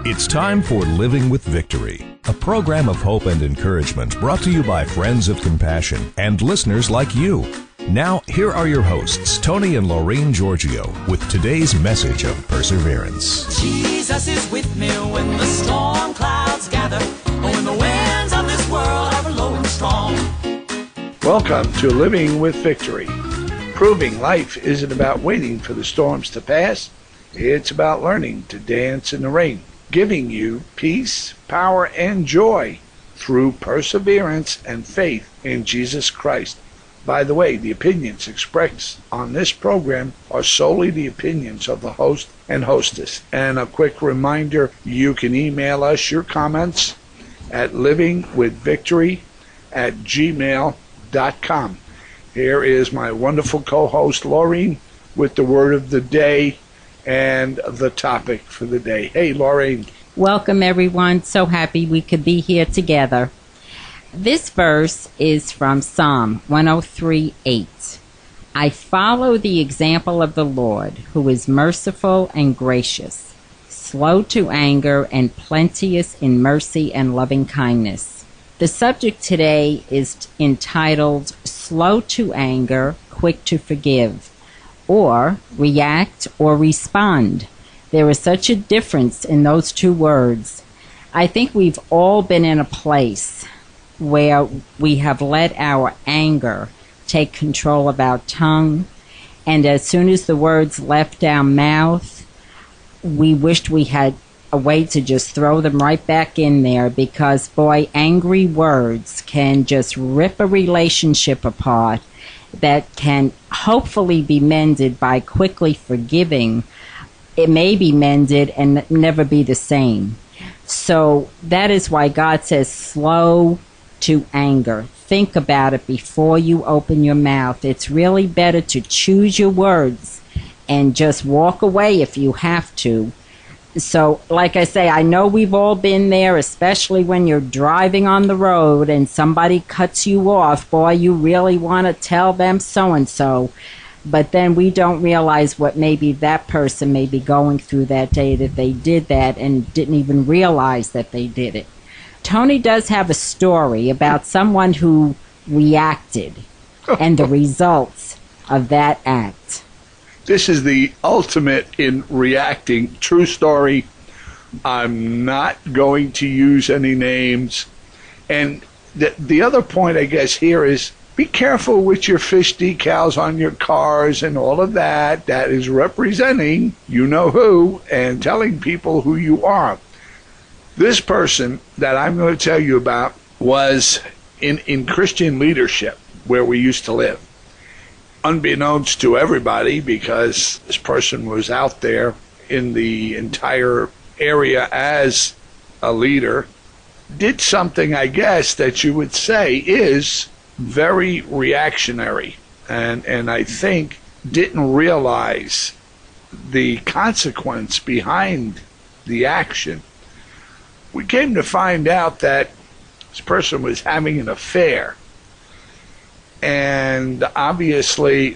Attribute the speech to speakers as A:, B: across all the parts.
A: It's time for Living with Victory, a program of hope and encouragement brought to you by friends of compassion and listeners like you. Now, here are your hosts, Tony and Laureen Giorgio, with today's message of perseverance.
B: Jesus is with me when the storm clouds gather, when the winds of this world are blowing strong.
C: Welcome to Living with Victory. Proving life isn't about waiting for the storms to pass. It's about learning to dance in the rain, giving you peace, power, and joy through perseverance and faith in Jesus Christ. By the way, the opinions expressed on this program are solely the opinions of the host and hostess. And a quick reminder, you can email us your comments at livingwithvictory@gmail.com. Here is my wonderful co-host, Laureen, with the word of the day and the topic for the day. Hey, Laureen.
D: Welcome, everyone. So happy we could be here together. This verse is from Psalm 103:8. I follow the example of the Lord, who is merciful and gracious, slow to anger and plenteous in mercy and loving kindness. The subject today is entitled Slow to Anger, Quick to Forgive, or React or Respond. There is such a difference in those two words. I think we've all been in a place where we have let our anger take control of our tongue, and as soon as the words left our mouth, we wished we had a way to just throw them right back in there, because boy, angry words can just rip a relationship apart that can hopefully be mended by quickly forgiving. It may be mended and never be the same. So that is why God says slow to anger. Think about it before you open your mouth. It's really better to choose your words and just walk away if you have to. So, like I say, I know we've all been there, especially when you're driving on the road and somebody cuts you off. Boy, you really want to tell them so-and-so. But then we don't realize what maybe that person may be going through that day that they did that and didn't even realize that they did it. Tony does have a story about someone who reacted and the results of that act.
C: This is the ultimate in reacting. True story. I'm not going to use any names. And the other point, I guess, here is be careful with your fish decals on your cars and all of that. That is representing you know who and telling people who you are. This person that I'm going to tell you about was in Christian leadership where we used to live. Unbeknownst to everybody, because this person was out there in the entire area as a leader, did something, I guess, that you would say is very reactionary, and I think didn't realize the consequence behind the action. We came to find out that this person was having an affair, and obviously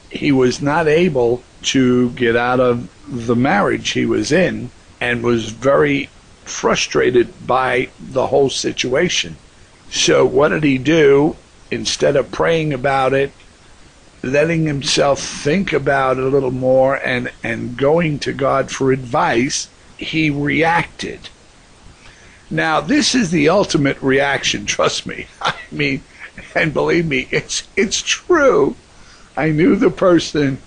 C: he was not able to get out of the marriage he was in and was very frustrated by the whole situation. So what did he do? Instead of praying about it, letting himself think about it a little more and going to God for advice, he reacted. Now, this is the ultimate reaction, trust me. I mean, and believe me, it's true. I knew the person,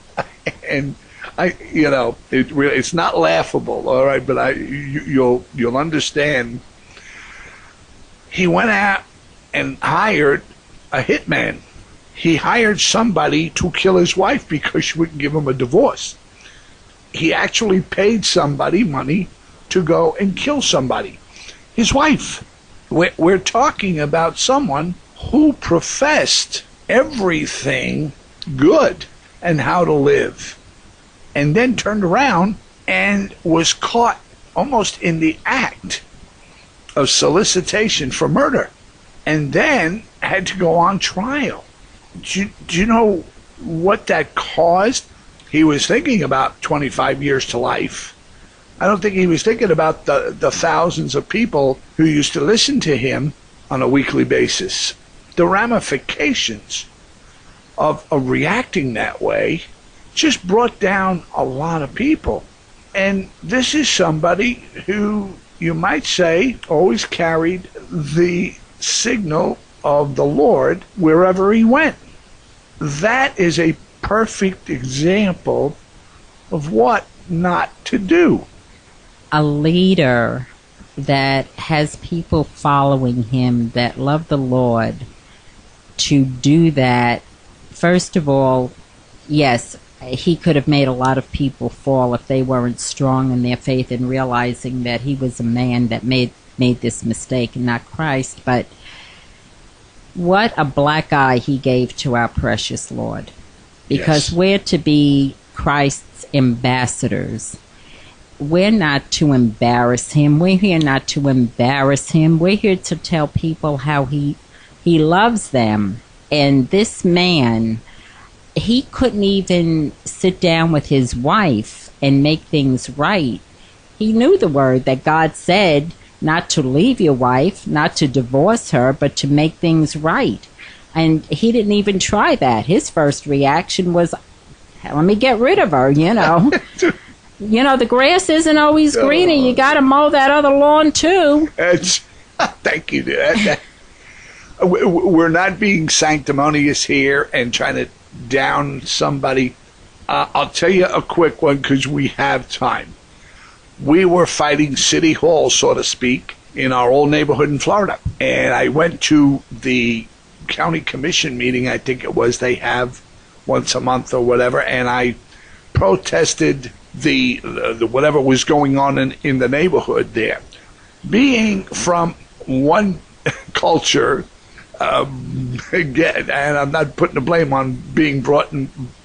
C: and it's not laughable, all right, but you'll understand. He went out and hired a hitman. He hired somebody to kill his wife because she wouldn't give him a divorce. He actually paid somebody money to go and kill somebody. His wife. We're talking about someone who professed everything good and how to live, and then turned around and was caught almost in the act of solicitation for murder, and then had to go on trial. Do you know what that caused? He was thinking about 25 years to life, I don't think he was thinking about the thousands of people who used to listen to him on a weekly basis. The ramifications of reacting that way just brought down a lot of people. And this is somebody who, you might say, always carried the signal of the Lord wherever he went. That is a perfect example of what not to do.
D: A leader that has people following him that love the Lord, to do that, first of all, yes, he could have made a lot of people fall if they weren't strong in their faith and realizing that he was a man that made this mistake and not Christ. But what a black eye he gave to our precious Lord. Because we're to be Christ's ambassadors. We're not to embarrass him. We're here not to embarrass him. We're here to tell people how he loves them. And this man, he couldn't even sit down with his wife and make things right. He knew the word that God said, not to leave your wife, not to divorce her, but to make things right. And he didn't even try that. His first reaction was, let me get rid of her, You know, the grass isn't always greener. You got to mow that other lawn, too.
C: Thank you. We're not being sanctimonious here and trying to down somebody. I'll tell you a quick one because we have time. We were fighting City Hall, so to speak, in our old neighborhood in Florida. And I went to the county commission meeting, I think it was, they have once a month or whatever, and I protested the whatever was going on in the neighborhood there. Being from one culture, again, and I'm not putting the blame on being brought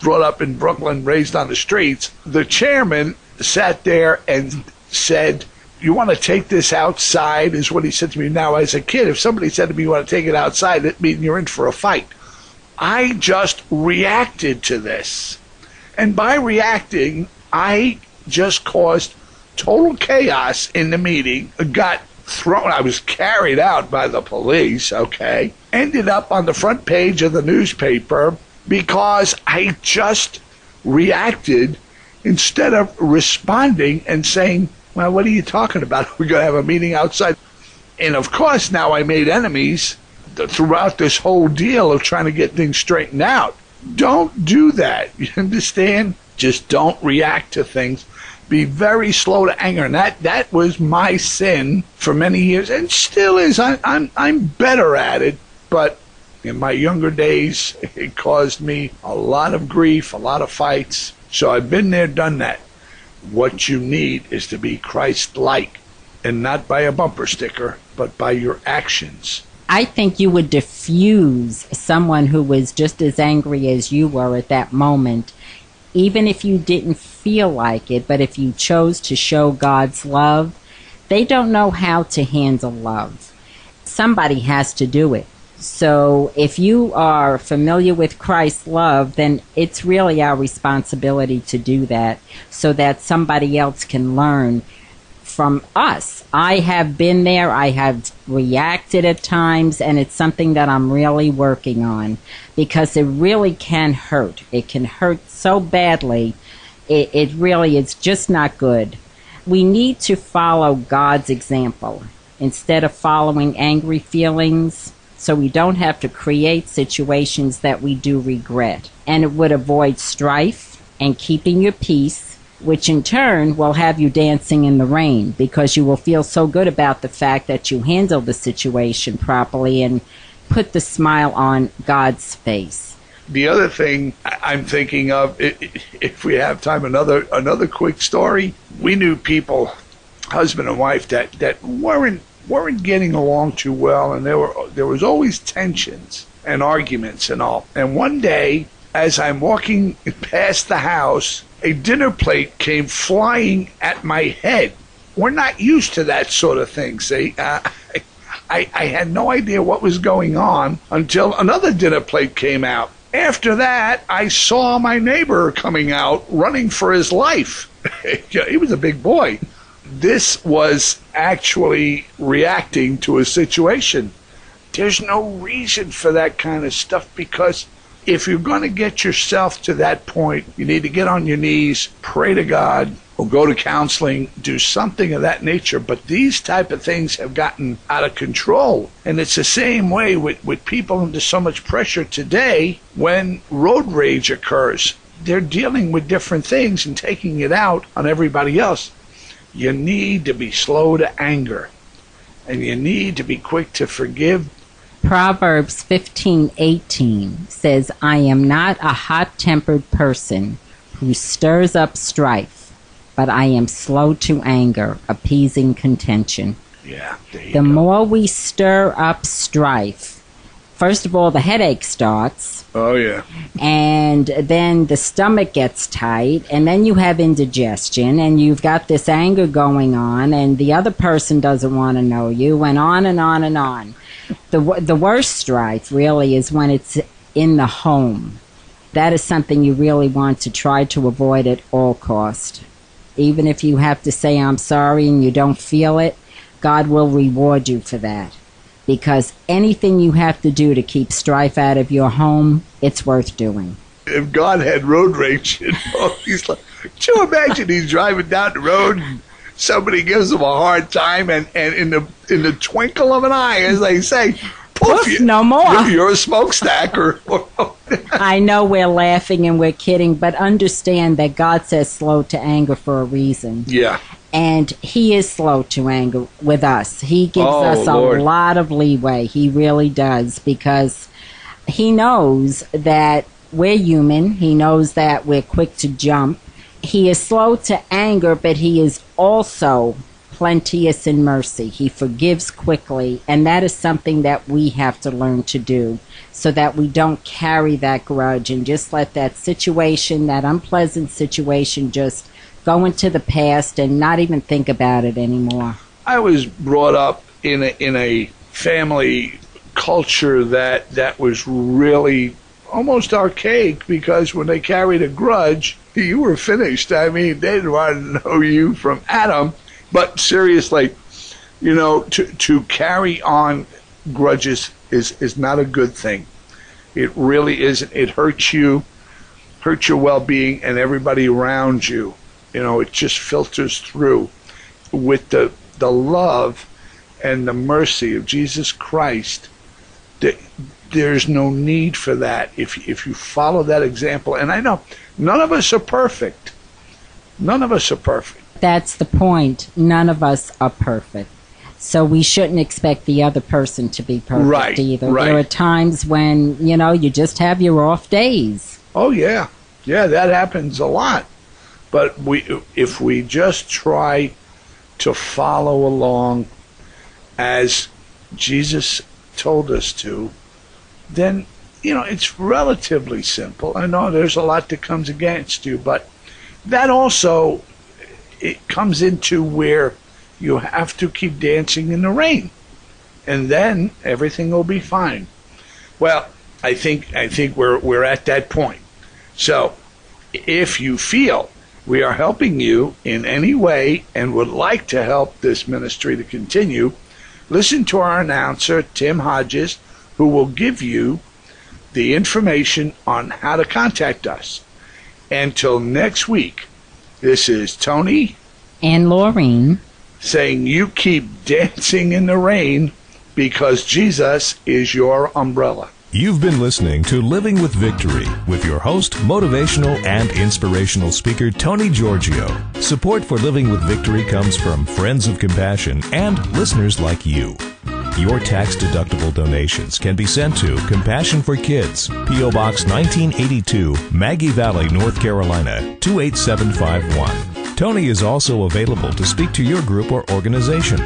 C: up in Brooklyn, raised on the streets, the chairman sat there and said, you want to take this outside, is what he said to me. Now, as a kid, if somebody said to me, you want to take it outside, that means you're in for a fight. I just reacted to this. And by reacting, I just caused total chaos in the meeting, got thrown, I was carried out by the police, okay, ended up on the front page of the newspaper because I just reacted instead of responding and saying, well, what are you talking about? We're going to have a meeting outside. And of course, now I made enemies throughout this whole deal of trying to get things straightened out. Don't do that. You understand? Just don't react to things. Be very slow to anger. And that was my sin for many years, and still is. I'm better at it, but in my younger days, it caused me a lot of grief, a lot of fights. So I've been there, done that. What you need is to be Christ-like, and not by a bumper sticker, but by your actions.
D: I think you would diffuse someone who was just as angry as you were at that moment, even if you didn't feel like it. But if you chose to show God's love, they don't know how to handle love. Somebody has to do it. So if you are familiar with Christ's love, then it's really our responsibility to do that so that somebody else can learn from us. I have been there. I have reacted at times, and it's something that I'm really working on because it really can hurt. It can hurt so badly. It really is just not good. We need to follow God's example instead of following angry feelings, so we don't have to create situations that we do regret. And it would avoid strife and keeping your peace, which in turn will have you dancing in the rain because you will feel so good about the fact that you handled the situation properly and put the smile on God's face.
C: The other thing I'm thinking of, if we have time, another quick story. We knew people, husband and wife, that weren't getting along too well, and there was always tensions and arguments and all. And one day, as I'm walking past the house, a dinner plate came flying at my head. We're not used to that sort of thing, see? I had no idea what was going on until another dinner plate came out. After that, I saw my neighbor coming out, running for his life. He was a big boy. This was actually reacting to a situation. There's no reason for that kind of stuff, because if you're going to get yourself to that point, you need to get on your knees, pray to God, or go to counseling, do something of that nature. But these type of things have gotten out of control. And it's the same way with people under so much pressure today when road rage occurs. They're dealing with different things and taking it out on everybody else. You need to be slow to anger, and you need to be quick to forgive.
D: Proverbs 15:18 says, I am not a hot-tempered person who stirs up strife, but I am slow to anger, appeasing contention.
C: Yeah, there you
D: The
C: go.
D: more we stir up strife, first of all, the headache starts,
C: Oh, yeah.
D: and then the stomach gets tight, and then you have indigestion, and you've got this anger going on, and the other person doesn't want to know you, and on and on and on. The worst strife really is when it's in the home. That is something you really want to try to avoid at all cost. Even if you have to say I'm sorry and you don't feel it, God will reward you for that. Because anything you have to do to keep strife out of your home, it's worth doing.
C: If God had road rage, he's like, could you imagine he's driving down the road and somebody gives him a hard time, and in the twinkle of an eye, as they say, poof,
D: Poof, no more.
C: You're a smokestack. Or
D: I know we're laughing and we're kidding, but understand that God says slow to anger for a reason.
C: Yeah.
D: And he is slow to anger with us. He gives us a
C: Lord.
D: lot of leeway. He really does, because he knows that we're human. He knows that we're quick to jump. He is slow to anger, but he is also plenteous in mercy. He forgives quickly, and that is something that we have to learn to do so that we don't carry that grudge and just let that situation, that unpleasant situation, just go into the past and not even think about it anymore.
C: I was brought up in a family culture that was really almost archaic, because when they carried a grudge, you were finished. I mean, they didn't want to know you from Adam. But seriously, to carry on grudges is not a good thing. It really isn't. It hurts your well-being and everybody around you. It just filters through. With the love and the mercy of Jesus Christ, there's no need for that if you follow that example. And I know none of us are perfect. None of us are perfect.
D: That's the point. None of us are perfect. So we shouldn't expect the other person to be perfect either.
C: Right.
D: There are times when, you just have your off days.
C: Oh, yeah. Yeah, that happens a lot. But if we just try to follow along as Jesus told us to, then, it's relatively simple. I know there's a lot that comes against you, but that also, it comes into where you have to keep dancing in the rain, and then everything will be fine. Well, I think we're at that point. So if you feel we are helping you in any way and would like to help this ministry to continue, listen to our announcer, Tim Hodges, who will give you the information on how to contact us. Until next week, this is Tony
D: And Laureen
C: saying you keep dancing in the rain, because Jesus is your umbrella.
A: You've been listening to Living with Victory with your host, motivational and inspirational speaker Tony Giorgio. Support for Living with Victory comes from Friends of Compassion and listeners like you. Your tax-deductible donations can be sent to Compassion for Kids, P.O. Box 1982, Maggie Valley, North Carolina, 28751. Tony is also available to speak to your group or organization.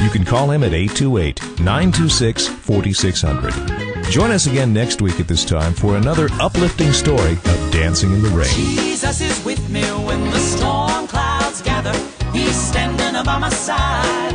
A: You can call him at 828-926-4600. Join us again next week at this time for another uplifting story of dancing in the rain.
B: Jesus is with me when the storm clouds gather. He's standing by my side.